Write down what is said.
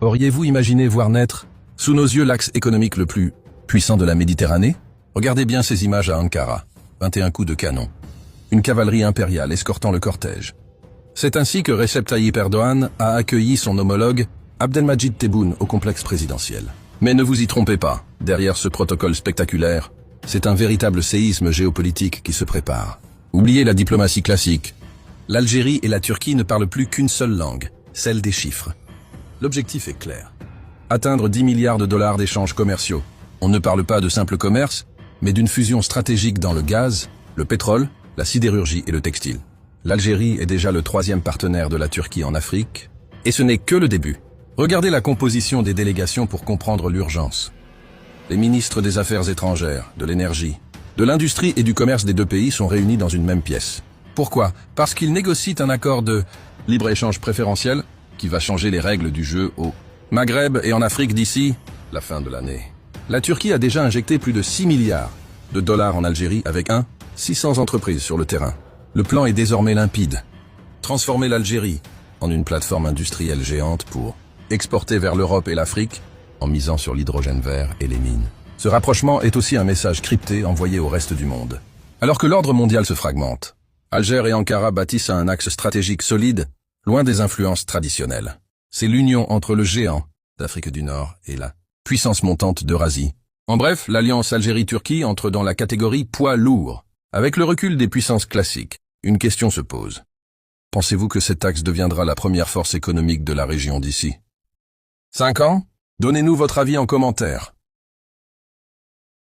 Auriez-vous imaginé voir naître, sous nos yeux, l'axe économique le plus puissant de la Méditerranée? Regardez bien ces images à Ankara. 21 coups de canon. Une cavalerie impériale escortant le cortège. C'est ainsi que Recep Tayyip Erdogan a accueilli son homologue Abdelmadjid Tebboune au complexe présidentiel. Mais ne vous y trompez pas, derrière ce protocole spectaculaire, c'est un véritable séisme géopolitique qui se prépare. Oubliez la diplomatie classique. L'Algérie et la Turquie ne parlent plus qu'une seule langue, celle des chiffres. L'objectif est clair. Atteindre 10 milliards de dollars d'échanges commerciaux. On ne parle pas de simple commerce, mais d'une fusion stratégique dans le gaz, le pétrole, la sidérurgie et le textile. L'Algérie est déjà le 3e partenaire de la Turquie en Afrique, et ce n'est que le début. Regardez la composition des délégations pour comprendre l'urgence. Les ministres des Affaires étrangères, de l'énergie, de l'industrie et du commerce des deux pays sont réunis dans une même pièce. Pourquoi? Parce qu'ils négocient un accord de libre-échange préférentiel qui va changer les règles du jeu au Maghreb et en Afrique d'ici la fin de l'année. La Turquie a déjà injecté plus de 6 milliards de dollars en Algérie avec 600 entreprises sur le terrain. Le plan est désormais limpide. Transformer l'Algérie en une plateforme industrielle géante pour exporter vers l'Europe et l'Afrique en misant sur l'hydrogène vert et les mines. Ce rapprochement est aussi un message crypté envoyé au reste du monde. Alors que l'ordre mondial se fragmente, Alger et Ankara bâtissent un axe stratégique solide, loin des influences traditionnelles. C'est l'union entre le géant d'Afrique du Nord et la puissance montante d'Eurasie. En bref, l'alliance Algérie-Turquie entre dans la catégorie poids lourd. Avec le recul des puissances classiques, une question se pose. Pensez-vous que cet axe deviendra la première force économique de la région d'ici 5 ans? Donnez-nous votre avis en commentaire.